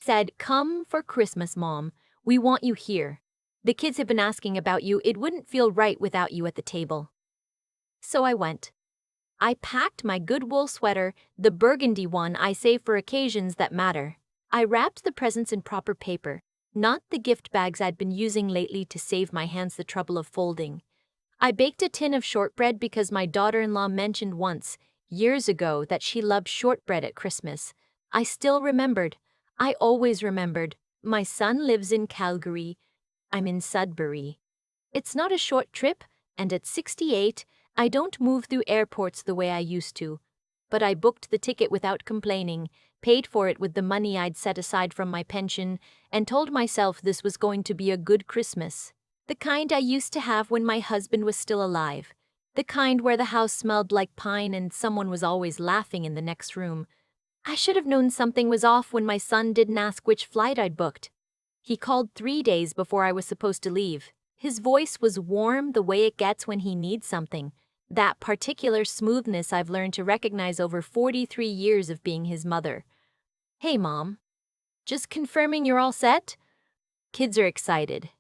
Said, "Come for Christmas, Mom. We want you here. The kids have been asking about you. It wouldn't feel right without you at the table." So I went. I packed my good wool sweater, the burgundy one I save for occasions that matter. I wrapped the presents in proper paper, not the gift bags I'd been using lately to save my hands the trouble of folding. I baked a tin of shortbread because my daughter-in-law mentioned once, years ago, that she loved shortbread at Christmas. I still remembered. I always remembered. My son lives in Calgary. I'm in Sudbury. It's not a short trip, and at 68, I don't move through airports the way I used to. But I booked the ticket without complaining, paid for it with the money I'd set aside from my pension, and told myself this was going to be a good Christmas. The kind I used to have when my husband was still alive. The kind where the house smelled like pine and someone was always laughing in the next room. I should have known something was off when my son didn't ask which flight I'd booked. He called 3 days before I was supposed to leave. His voice was warm the way it gets when he needs something. That particular smoothness I've learned to recognize over 43 years of being his mother. "Hey, Mom. Just confirming you're all set?" Kids are excited.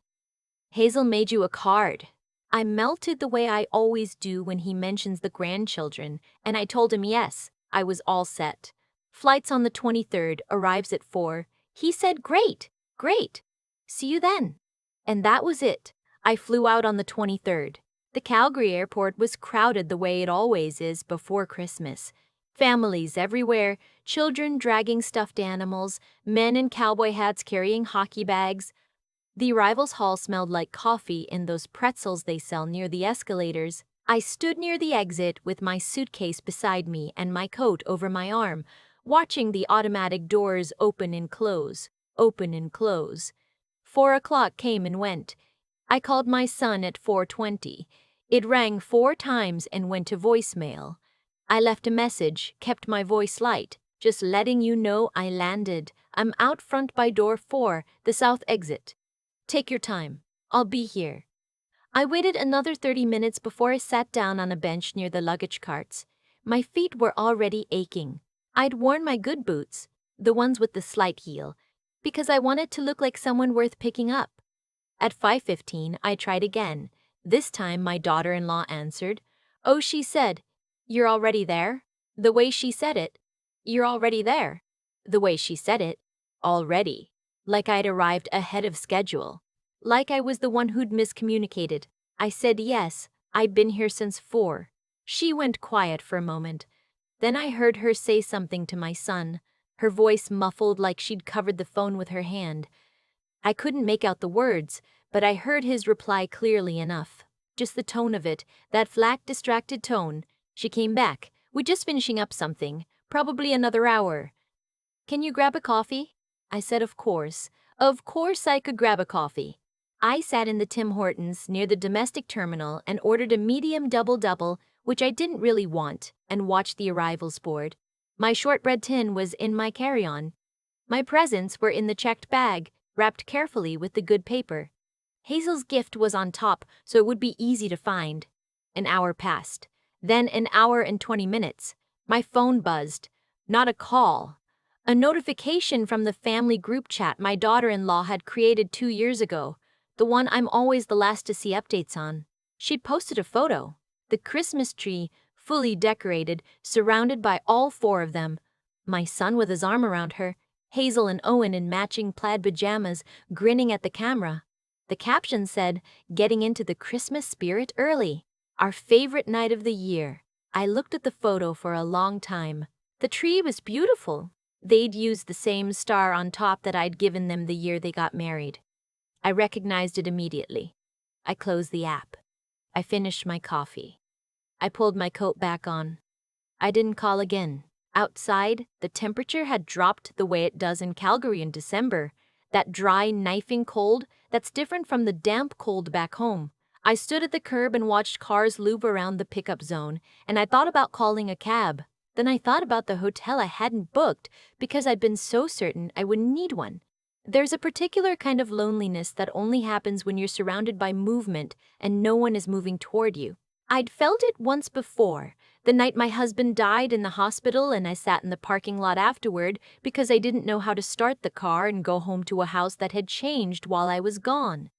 "Hazel made you a card." I melted the way I always do when he mentions the grandchildren, and I told him yes, I was all set. "Flight's on the 23rd, arrives at 4. He said, "Great, great. See you then." And that was it. I flew out on the 23rd. The Calgary airport was crowded the way it always is before Christmas. Families everywhere, children dragging stuffed animals, men in cowboy hats carrying hockey bags. The arrivals hall smelled like coffee and those pretzels they sell near the escalators. I stood near the exit with my suitcase beside me and my coat over my arm, watching the automatic doors open and close, open and close. 4 o'clock came and went. I called my son at 4:20. It rang 4 times and went to voicemail. I left a message, kept my voice light, just letting you know I landed. I'm out front by door 4, the south exit. Take your time. I'll be here. I waited another 30 minutes before I sat down on a bench near the luggage carts. My feet were already aching. I'd worn my good boots, the ones with the slight heel, because I wanted to look like someone worth picking up. At 5:15, I tried again. This time my daughter-in-law answered. "Oh," she said, "you're already there?" The way she said it. "You're already there." The way she said it. Already. Like I'd arrived ahead of schedule. Like I was the one who'd miscommunicated. I said yes, I'd been here since 4. She went quiet for a moment. Then I heard her say something to my son, her voice muffled like she'd covered the phone with her hand. I couldn't make out the words, but I heard his reply clearly enough. Just the tone of it, that flat, distracted tone. She came back. "We're just finishing up something. Probably another hour. Can you grab a coffee?" I said of course. Of course I could grab a coffee. I sat in the Tim Hortons near the domestic terminal and ordered a medium double-double, which I didn't really want, and watched the arrivals board. My shortbread tin was in my carry-on. My presents were in the checked bag, wrapped carefully with the good paper. Hazel's gift was on top, so it would be easy to find. An hour passed. Then an hour and 20 minutes. My phone buzzed. Not a call. A notification from the family group chat my daughter-in-law had created 2 years ago, the one I'm always the last to see updates on. She'd posted a photo. The Christmas tree, fully decorated, surrounded by all 4 of them. My son with his arm around her, Hazel and Owen in matching plaid pajamas, grinning at the camera. The caption said, "Getting into the Christmas spirit early. Our favorite night of the year." I looked at the photo for a long time. The tree was beautiful. They'd used the same star on top that I'd given them the year they got married. I recognized it immediately. I closed the app. I finished my coffee. I pulled my coat back on. I didn't call again. Outside, the temperature had dropped the way it does in Calgary in December. That dry, knifing cold that's different from the damp cold back home. I stood at the curb and watched cars loop around the pickup zone, and I thought about calling a cab. Then I thought about the hotel I hadn't booked because I'd been so certain I wouldn't need one. There's a particular kind of loneliness that only happens when you're surrounded by movement and no one is moving toward you. I'd felt it once before, the night my husband died in the hospital and I sat in the parking lot afterward because I didn't know how to start the car and go home to a house that had changed while I was gone.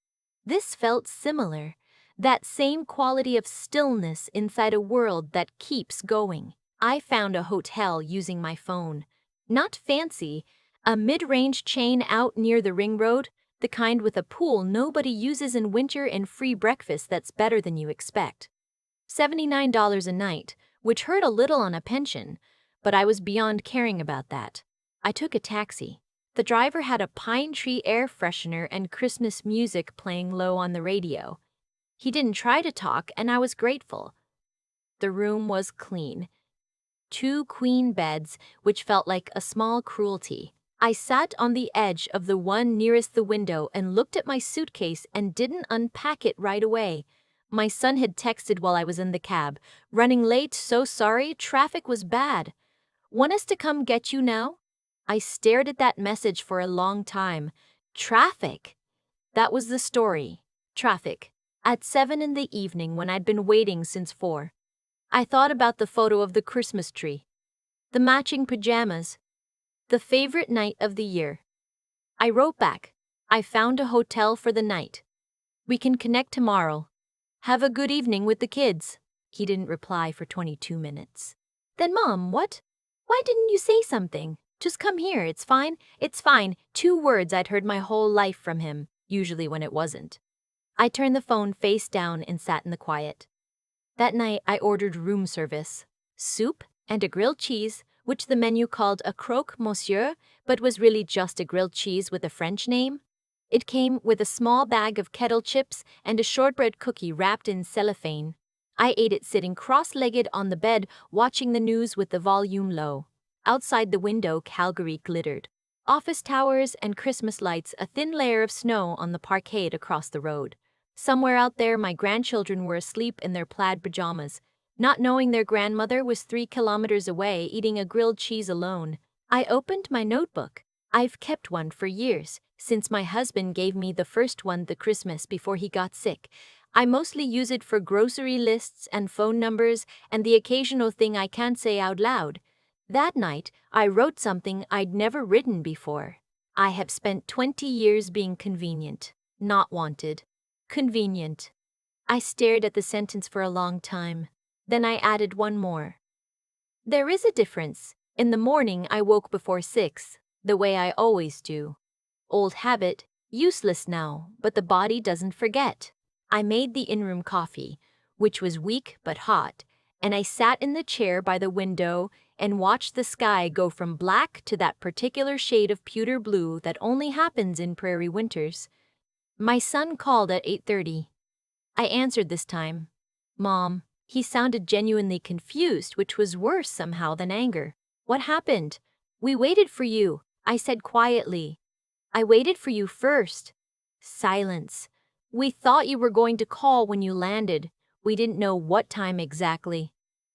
This felt similar, that same quality of stillness inside a world that keeps going. I found a hotel using my phone. Not fancy, a mid-range chain out near the ring road, the kind with a pool nobody uses in winter and free breakfast that's better than you expect. $79 a night, which hurt a little on a pension, but I was beyond caring about that. I took a taxi. The driver had a pine tree air freshener and Christmas music playing low on the radio. He didn't try to talk, and I was grateful. The room was clean. 2 queen beds, which felt like a small cruelty. I sat on the edge of the one nearest the window and looked at my suitcase and didn't unpack it right away. My son had texted while I was in the cab, "Running late, so sorry, traffic was bad. Want us to come get you now?" I stared at that message for a long time. Traffic. That was the story. Traffic. At 7 in the evening when I'd been waiting since 4. I thought about the photo of the Christmas tree, the matching pajamas, the favorite night of the year. I wrote back, "I found a hotel for the night. We can connect tomorrow. Have a good evening with the kids." He didn't reply for 22 minutes. Then Mom, what? Why didn't you say something? "Just come here, it's fine, it's fine." 2 words I'd heard my whole life from him, usually when it wasn't. I turned the phone face down and sat in the quiet. That night I ordered room service, soup and a grilled cheese, which the menu called a croque monsieur, but was really just a grilled cheese with a French name. It came with a small bag of kettle chips and a shortbread cookie wrapped in cellophane. I ate it sitting cross-legged on the bed, watching the news with the volume low. Outside the window, Calgary glittered. Office towers and Christmas lights, a thin layer of snow on the parkade across the road. Somewhere out there, my grandchildren were asleep in their plaid pajamas, not knowing their grandmother was 3 kilometers away eating a grilled cheese alone. I opened my notebook. I've kept one for years, since my husband gave me the first one the Christmas before he got sick. I mostly use it for grocery lists and phone numbers and the occasional thing I can't say out loud. That night, I wrote something I'd never written before. I have spent 20 years being convenient, not wanted. Convenient. I stared at the sentence for a long time. Then I added one more. There is a difference. In the morning, I woke before 6, the way I always do. Old habit, useless now, but the body doesn't forget. I made the in-room coffee, which was weak but hot, and I sat in the chair by the window and watched the sky go from black to that particular shade of pewter blue that only happens in prairie winters. My son called at 8:30. I answered this time. "Mom." He sounded genuinely confused, which was worse somehow than anger. "What happened?" "We waited for you," I said quietly. "I waited for you first." Silence. "We thought you were going to call when you landed. We didn't know what time exactly."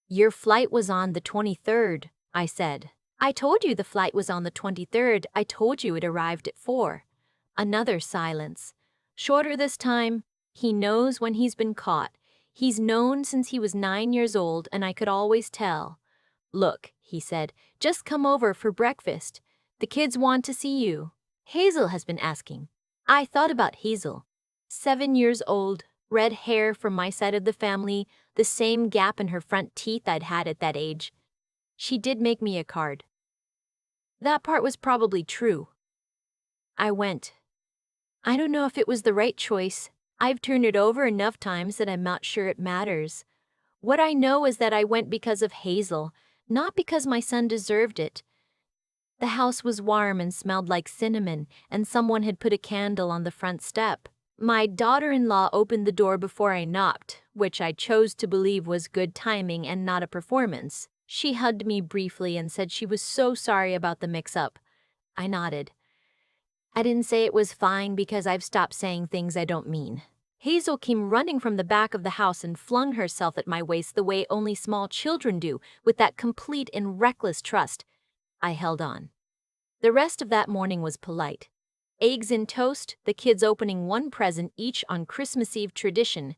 "Your flight was on the 23rd, I said. "I told you the flight was on the 23rd. I told you it arrived at 4. Another silence. Shorter this time. He knows when he's been caught. He's known since he was 9 years old, and I could always tell. "Look," he said, "just come over for breakfast. The kids want to see you. Hazel has been asking." I thought about Hazel. 7 years old, red hair from my side of the family, the same gap in her front teeth I'd had at that age. She did make me a card. That part was probably true. I went. I don't know if it was the right choice. I've turned it over enough times that I'm not sure it matters. What I know is that I went because of Hazel, not because my son deserved it. The house was warm and smelled like cinnamon, and someone had put a candle on the front step. My daughter-in-law opened the door before I knocked, which I chose to believe was good timing and not a performance. She hugged me briefly and said she was so sorry about the mix-up. I nodded. I didn't say it was fine because I've stopped saying things I don't mean. Hazel came running from the back of the house and flung herself at my waist the way only small children do, with that complete and reckless trust. I held on. The rest of that morning was polite. Eggs and toast, the kids opening one present each on Christmas Eve tradition.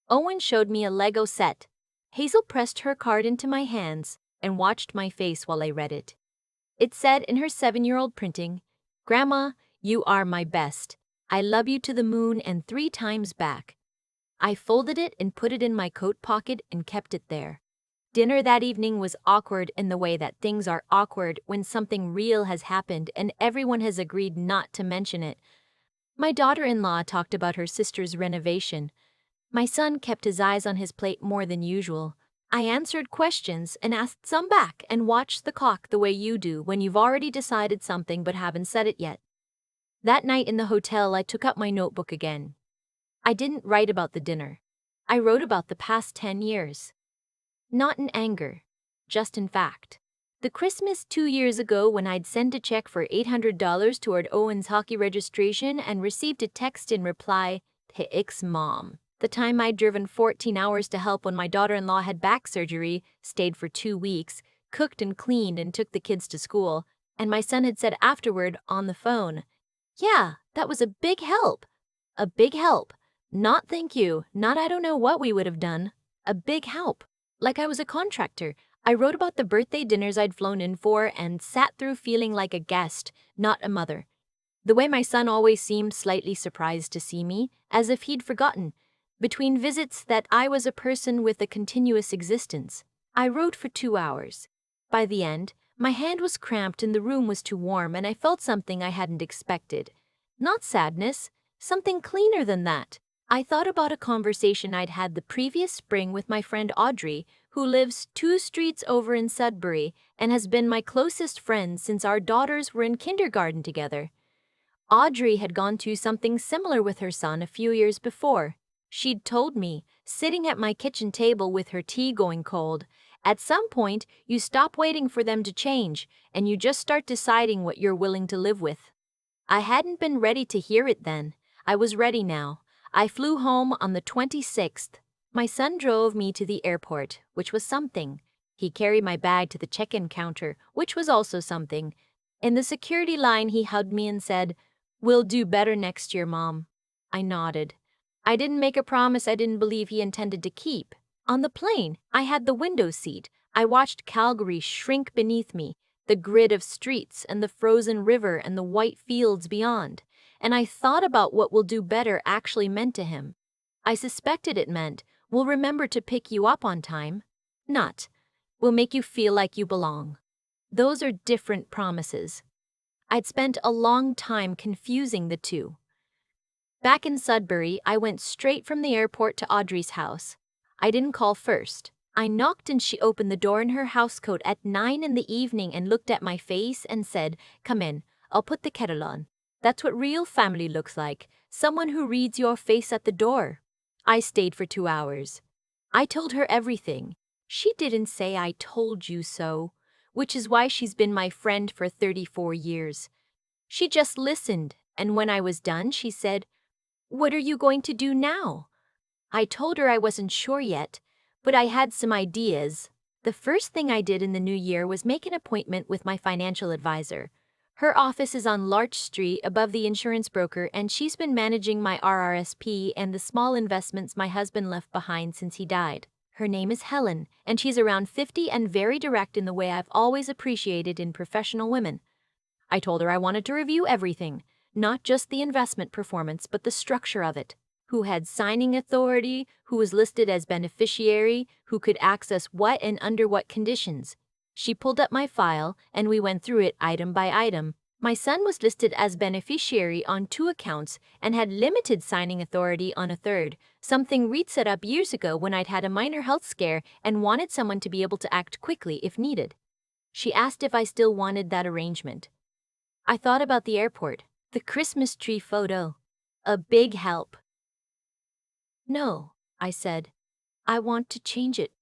Owen showed me a Lego set. Hazel pressed her card into my hands and watched my face while I read it. It said in her 7-year-old printing, "Grandma, you are my best. I love you to the moon and 3 times back." I folded it and put it in my coat pocket and kept it there. Dinner that evening was awkward in the way that things are awkward when something real has happened and everyone has agreed not to mention it. My daughter-in-law talked about her sister's renovation. My son kept his eyes on his plate more than usual. I answered questions and asked some back and watched the clock the way you do when you've already decided something but haven't said it yet. That night in the hotel, I took up my notebook again. I didn't write about the dinner. I wrote about the past 10 years. Not in anger, just in fact. The Christmas 2 years ago when I'd sent a check for $800 toward Owen's hockey registration and received a text in reply, "Thanks, Mom." The time I'd driven 14 hours to help when my daughter-in-law had back surgery, stayed for 2 weeks, cooked and cleaned and took the kids to school, and my son had said afterward on the phone, "Yeah, that was a big help." A big help. Not thank you, not I don't know what we would have done. A big help. Like I was a contractor. I wrote about the birthday dinners I'd flown in for and sat through feeling like a guest, not a mother. The way my son always seemed slightly surprised to see me, as if he'd forgotten, between visits, that I was a person with a continuous existence. I wrote for 2 hours. By the end, my hand was cramped and the room was too warm and I felt something I hadn't expected. Not sadness, something cleaner than that. I thought about a conversation I'd had the previous spring with my friend Audrey, who lives 2 streets over in Sudbury and has been my closest friend since our daughters were in kindergarten together. Audrey had gone through something similar with her son a few years before. She'd told me, sitting at my kitchen table with her tea going cold, "At some point, you stop waiting for them to change, and you just start deciding what you're willing to live with." I hadn't been ready to hear it then. I was ready now. I flew home on the 26th. My son drove me to the airport, which was something. He carried my bag to the check-in counter, which was also something. In the security line, he hugged me and said, "We'll do better next year, Mom." I nodded. I didn't make a promise I didn't believe he intended to keep. On the plane, I had the window seat. I watched Calgary shrink beneath me, the grid of streets and the frozen river and the white fields beyond, and I thought about what "we'll do better" actually meant to him. I suspected it meant, "We'll remember to pick you up on time." Not, "We'll make you feel like you belong." Those are different promises. I'd spent a long time confusing the two. Back in Sudbury, I went straight from the airport to Audrey's house. I didn't call first. I knocked and she opened the door in her housecoat at 9 in the evening and looked at my face and said, "Come in, I'll put the kettle on." That's what real family looks like, someone who reads your face at the door. I stayed for 2 hours. I told her everything. She didn't say "I told you so," which is why she's been my friend for 34 years. She just listened, and when I was done, she said, "What are you going to do now?" I told her I wasn't sure yet, but I had some ideas. The first thing I did in the new year was make an appointment with my financial advisor. Her office is on Larch Street above the insurance broker, and she's been managing my RRSP and the small investments my husband left behind since he died. Her name is Helen, and she's around 50 and very direct in the way I've always appreciated in professional women. I told her I wanted to review everything, not just the investment performance, but the structure of it. Who had signing authority, who was listed as beneficiary, who could access what and under what conditions. She pulled up my file, and we went through it item by item. My son was listed as beneficiary on 2 accounts and had limited signing authority on a third, something Reed set up years ago when I'd had a minor health scare and wanted someone to be able to act quickly if needed. She asked if I still wanted that arrangement. I thought about the airport, the Christmas tree photo. A big help. "No," I said. "I want to change it."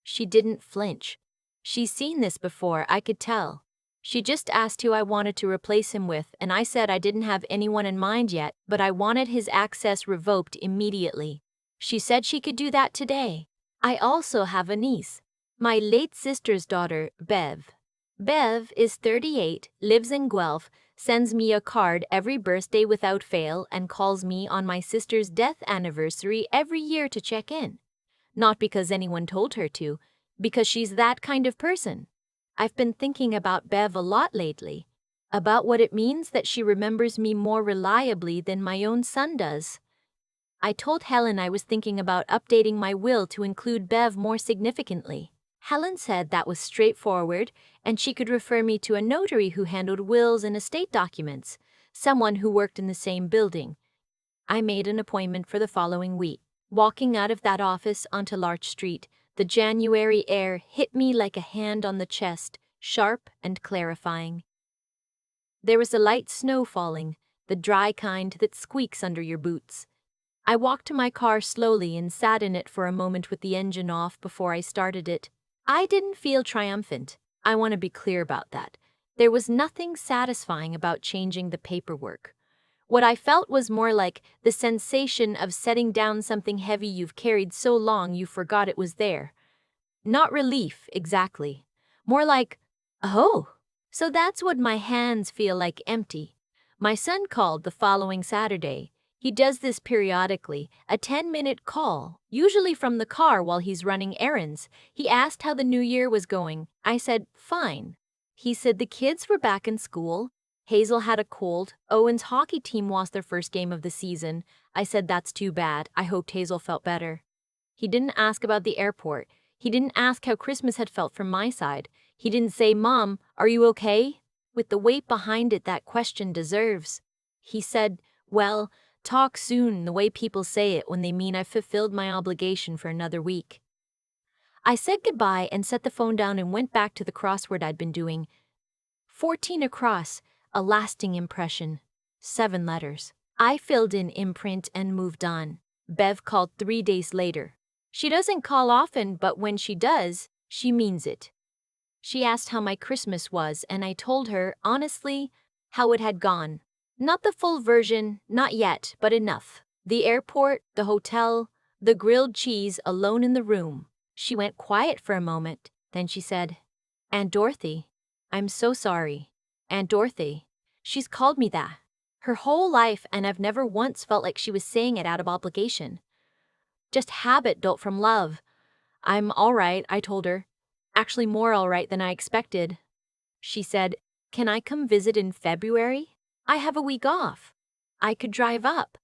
She didn't flinch. She's seen this before, I could tell. She just asked who I wanted to replace him with, and I said I didn't have anyone in mind yet, but I wanted his access revoked immediately. She said she could do that today. I also have a niece, my late sister's daughter, Bev. Bev is 38, lives in Guelph, sends me a card every birthday without fail, and calls me on my sister's death anniversary every year to check in. Not because anyone told her to, because she's that kind of person. I've been thinking about Bev a lot lately, about what it means that she remembers me more reliably than my own son does. I told Helen I was thinking about updating my will to include Bev more significantly. Helen said that was straightforward, and she could refer me to a notary who handled wills and estate documents, someone who worked in the same building. I made an appointment for the following week. Walking out of that office onto Larch Street, the January air hit me like a hand on the chest, sharp and clarifying. There was a light snow falling, the dry kind that squeaks under your boots. I walked to my car slowly and sat in it for a moment with the engine off before I started it. I didn't feel triumphant. I want to be clear about that. There was nothing satisfying about changing the paperwork. What I felt was more like the sensation of setting down something heavy you've carried so long you forgot it was there. Not relief, exactly. More like, oh, so that's what my hands feel like, empty. My son called the following Saturday. He does this periodically, a 10-minute call, usually from the car while he's running errands. He asked how the new year was going. I said, fine. He said the kids were back in school. Hazel had a cold. Owen's hockey team lost their first game of the season. I said that's too bad. I hoped Hazel felt better. He didn't ask about the airport. He didn't ask how Christmas had felt from my side. He didn't say, Mom, are you okay? With the weight behind it that question deserves. He said, well, talk soon, the way people say it when they mean I've fulfilled my obligation for another week. I said goodbye and set the phone down and went back to the crossword I'd been doing. 14 across, a lasting impression. 7 letters. I filled in imprint and moved on. Bev called 3 days later. She doesn't call often, but when she does, she means it. She asked how my Christmas was, and I told her, honestly, how it had gone. Not the full version, not yet, but enough. The airport, the hotel, the grilled cheese alone in the room. She went quiet for a moment, then she said, Aunt Dorothy, I'm so sorry. Aunt Dorothy. She's called me that her whole life, and I've never once felt like she was saying it out of obligation. Just habit built from love. I'm all right, I told her. Actually more all right than I expected. She said, can I come visit in February? I have a week off. I could drive up.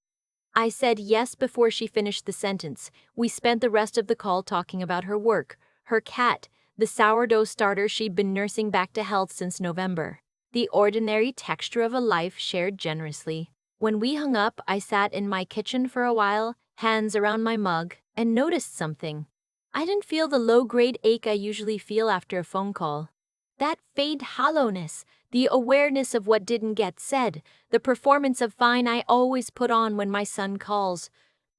I said yes before she finished the sentence. We spent the rest of the call talking about her work, her cat, the sourdough starter she'd been nursing back to health since November. The ordinary texture of a life shared generously. When we hung up, I sat in my kitchen for a while, hands around my mug, and noticed something. I didn't feel the low-grade ache I usually feel after a phone call. That faint hollowness, the awareness of what didn't get said, the performance of fine I always put on when my son calls.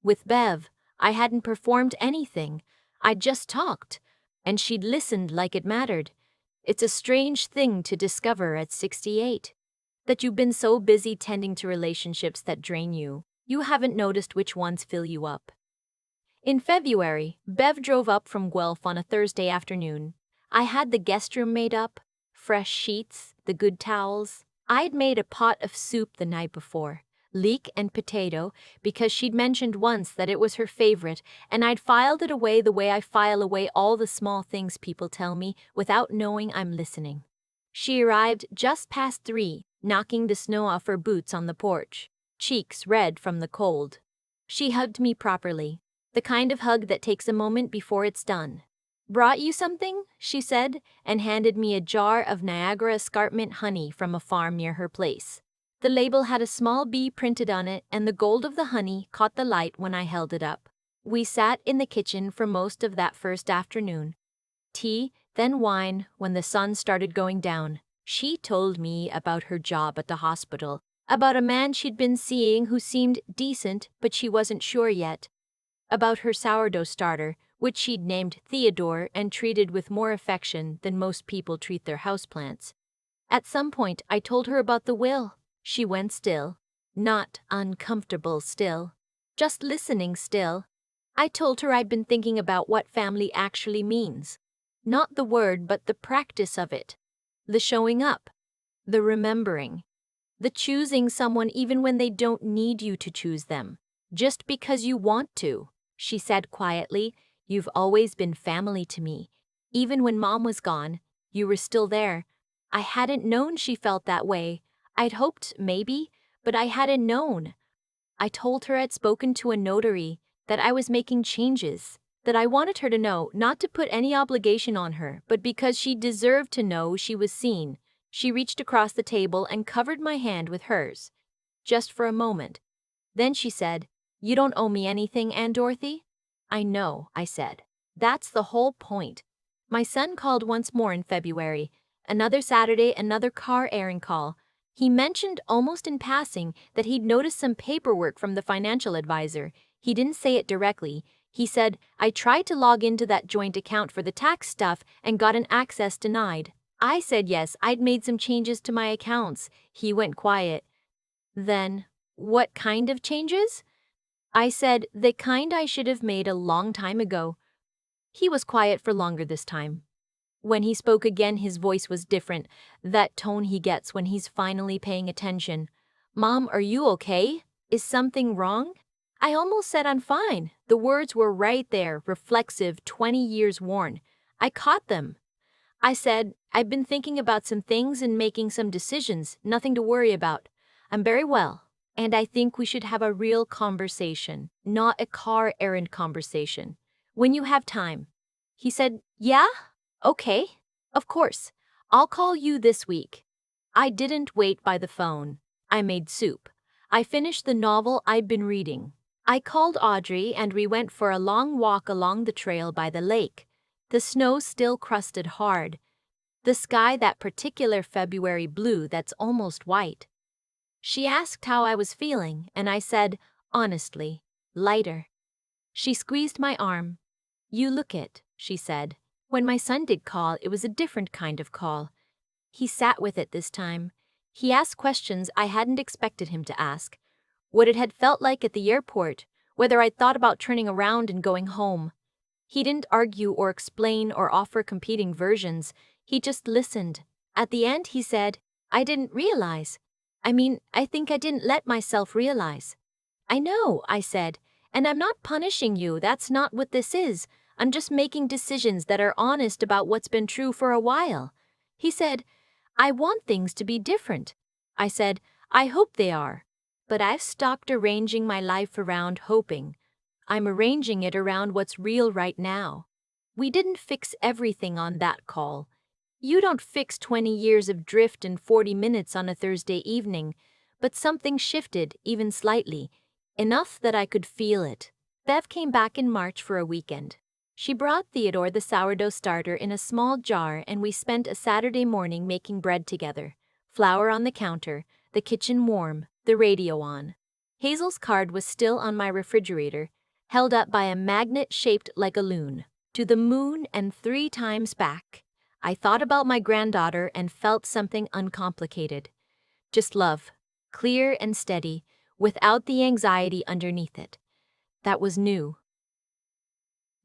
With Bev, I hadn't performed anything. I'd just talked, and she'd listened like it mattered. It's a strange thing to discover at 68. That you've been so busy tending to relationships that drain you, you haven't noticed which ones fill you up. In February, Bev drove up from Guelph on a Thursday afternoon. I had the guest room made up, fresh sheets, the good towels. I'd made a pot of soup the night before, leek and potato, because she'd mentioned once that it was her favorite, and I'd filed it away the way I file away all the small things people tell me without knowing I'm listening. She arrived just past 3, knocking the snow off her boots on the porch, cheeks red from the cold. She hugged me properly, the kind of hug that takes a moment before it's done. Brought you something, she said, and handed me a jar of Niagara escarpment honey from a farm near her place. The label had a small bee printed on it, and the gold of the honey caught the light when I held it up. We sat in the kitchen for most of that first afternoon. Tea, then wine, when the sun started going down. She told me about her job at the hospital, about a man she'd been seeing who seemed decent, but she wasn't sure yet. About her sourdough starter, which she'd named Theodore and treated with more affection than most people treat their houseplants. At some point, I told her about the will. She went still. Not uncomfortable still. Just listening still. I told her I'd been thinking about what family actually means. Not the word, but the practice of it. The showing up. The remembering. The choosing someone even when they don't need you to choose them, just because you want to. She said quietly, "You've always been family to me. Even when Mom was gone, you were still there." I hadn't known she felt that way. I'd hoped, maybe, but I hadn't known. I told her I'd spoken to a notary, that I was making changes, that I wanted her to know, not to put any obligation on her, but because she deserved to know she was seen. She reached across the table and covered my hand with hers, just for a moment. Then she said, "You don't owe me anything, Aunt Dorothy?" "I know," I said. "That's the whole point." My son called once more in February. Another Saturday, another car airing call. He mentioned almost in passing that he'd noticed some paperwork from the financial advisor. He didn't say it directly. He said, "I tried to log into that joint account for the tax stuff and got an access denied." I said yes, I'd made some changes to my accounts. He went quiet. Then, "What kind of changes?" I said, "The kind I should have made a long time ago." He was quiet for longer this time. When he spoke again, his voice was different, that tone he gets when he's finally paying attention. "Mom, are you okay? Is something wrong?" I almost said I'm fine. The words were right there, reflexive, 20 years worn. I caught them. I said, "I've been thinking about some things and making some decisions, nothing to worry about. I'm very well, and I think we should have a real conversation, not a car errand conversation. When you have time." He said, "Yeah? Okay. Of course. I'll call you this week." I didn't wait by the phone. I made soup. I finished the novel I'd been reading. I called Audrey and we went for a long walk along the trail by the lake. The snow still crusted hard. The sky that particular February blue that's almost white. She asked how I was feeling, and I said, honestly, lighter. She squeezed my arm. "You look it," she said. When my son did call, it was a different kind of call. He sat with it this time. He asked questions I hadn't expected him to ask. What it had felt like at the airport, whether I'd thought about turning around and going home. He didn't argue or explain or offer competing versions. He just listened. At the end, he said, "I didn't realize. I think I didn't let myself realize." "I know," I said, "and I'm not punishing you. That's not what this is. I'm just making decisions that are honest about what's been true for a while." He said, "I want things to be different." I said, "I hope they are. But I've stopped arranging my life around hoping. I'm arranging it around what's real right now." We didn't fix everything on that call. You don't fix 20 years of drift in 40 minutes on a Thursday evening, but something shifted, even slightly, enough that I could feel it. Bev came back in March for a weekend. She brought Theodore the sourdough starter in a small jar, and we spent a Saturday morning making bread together. Flour on the counter, the kitchen warm, the radio on. Hazel's card was still on my refrigerator, held up by a magnet shaped like a loon. "To the moon and 3 times back." I thought about my granddaughter and felt something uncomplicated. Just love, clear and steady, without the anxiety underneath it. That was new.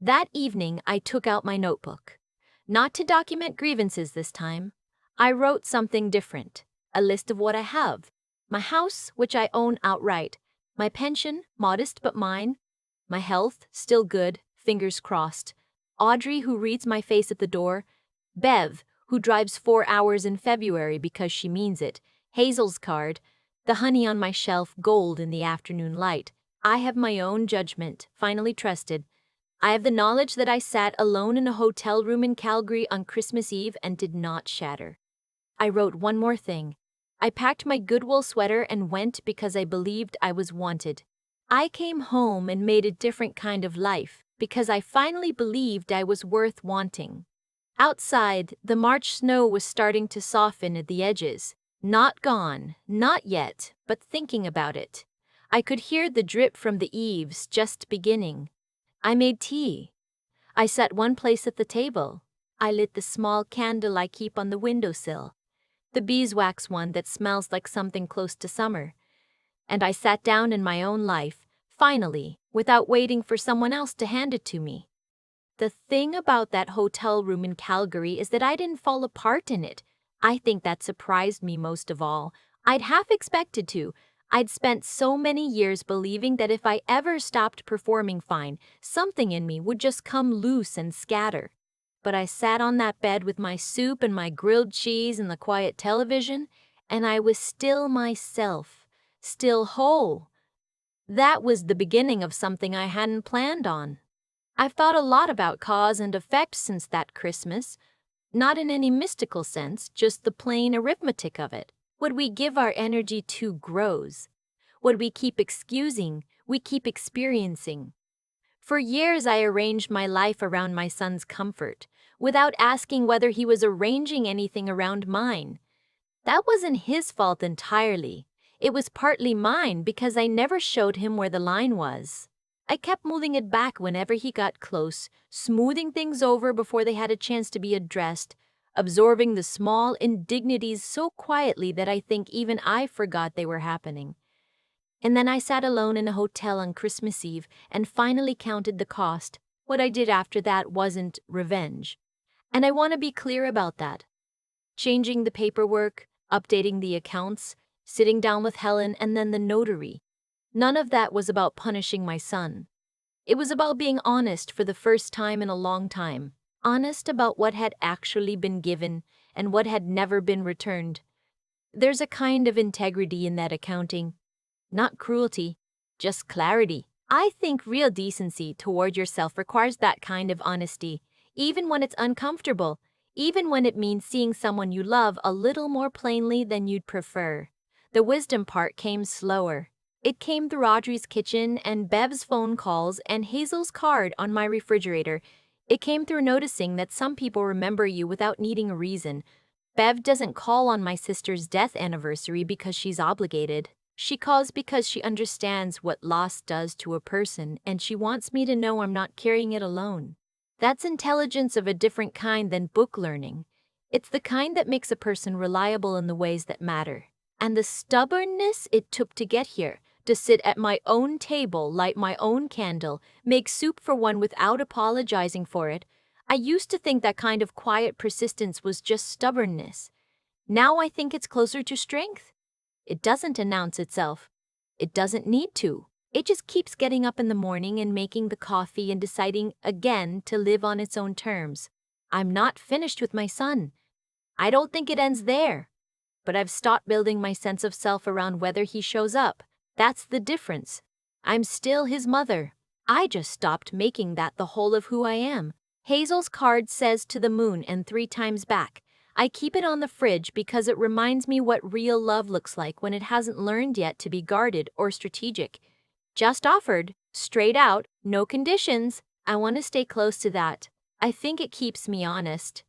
That evening, I took out my notebook. Not to document grievances this time. I wrote something different. A list of what I have. My house, which I own outright. My pension, modest but mine. My health, still good, fingers crossed. Audrey, who reads my face at the door. Bev, who drives 4 hours in February because she means it. Hazel's card. The honey on my shelf, gold in the afternoon light. I have my own judgment, finally trusted. I have the knowledge that I sat alone in a hotel room in Calgary on Christmas Eve and did not shatter. I wrote one more thing. I packed my Goodwill sweater and went because I believed I was wanted. I came home and made a different kind of life because I finally believed I was worth wanting. Outside, the March snow was starting to soften at the edges. Not gone, not yet, but thinking about it. I could hear the drip from the eaves just beginning. I made tea. I sat one place at the table. I lit the small candle I keep on the windowsill, the beeswax one that smells like something close to summer. And I sat down in my own life, finally, without waiting for someone else to hand it to me. The thing about that hotel room in Calgary is that I didn't fall apart in it. I think that surprised me most of all. I'd half expected to. I'd spent so many years believing that if I ever stopped performing fine, something in me would just come loose and scatter. But I sat on that bed with my soup and my grilled cheese and the quiet television, and I was still myself, still whole. That was the beginning of something I hadn't planned on. I've thought a lot about cause and effect since that Christmas, not in any mystical sense, just the plain arithmetic of it. What we give our energy to grows. What we keep excusing, we keep experiencing. For years, I arranged my life around my son's comfort, without asking whether he was arranging anything around mine. That wasn't his fault entirely. It was partly mine because I never showed him where the line was. I kept moving it back whenever he got close, smoothing things over before they had a chance to be addressed, absorbing the small indignities so quietly that I think even I forgot they were happening. And then I sat alone in a hotel on Christmas Eve and finally counted the cost. What I did after that wasn't revenge. And I want to be clear about that. Changing the paperwork, updating the accounts, sitting down with Helen and then the notary. None of that was about punishing my son. It was about being honest for the first time in a long time. Honest about what had actually been given and what had never been returned. There's a kind of integrity in that accounting. Not cruelty, just clarity. I think real decency toward yourself requires that kind of honesty, even when it's uncomfortable, even when it means seeing someone you love a little more plainly than you'd prefer. The wisdom part came slower. It came through Audrey's kitchen and Bev's phone calls and Hazel's card on my refrigerator. It came through noticing that some people remember you without needing a reason. Bev doesn't call on my sister's death anniversary because she's obligated. She calls because she understands what loss does to a person and she wants me to know I'm not carrying it alone. That's intelligence of a different kind than book learning. It's the kind that makes a person reliable in the ways that matter. And the stubbornness it took to get here, to sit at my own table, light my own candle, make soup for one without apologizing for it. I used to think that kind of quiet persistence was just stubbornness. Now I think it's closer to strength. It doesn't announce itself. It doesn't need to. It just keeps getting up in the morning and making the coffee and deciding again to live on its own terms. I'm not finished with my son. I don't think it ends there. But I've stopped building my sense of self around whether he shows up. That's the difference. I'm still his mother. I just stopped making that the whole of who I am. Hazel's card says to the moon and 3 times back. I keep it on the fridge because it reminds me what real love looks like when it hasn't learned yet to be guarded or strategic. Just offered, straight out, no conditions. I want to stay close to that. I think it keeps me honest.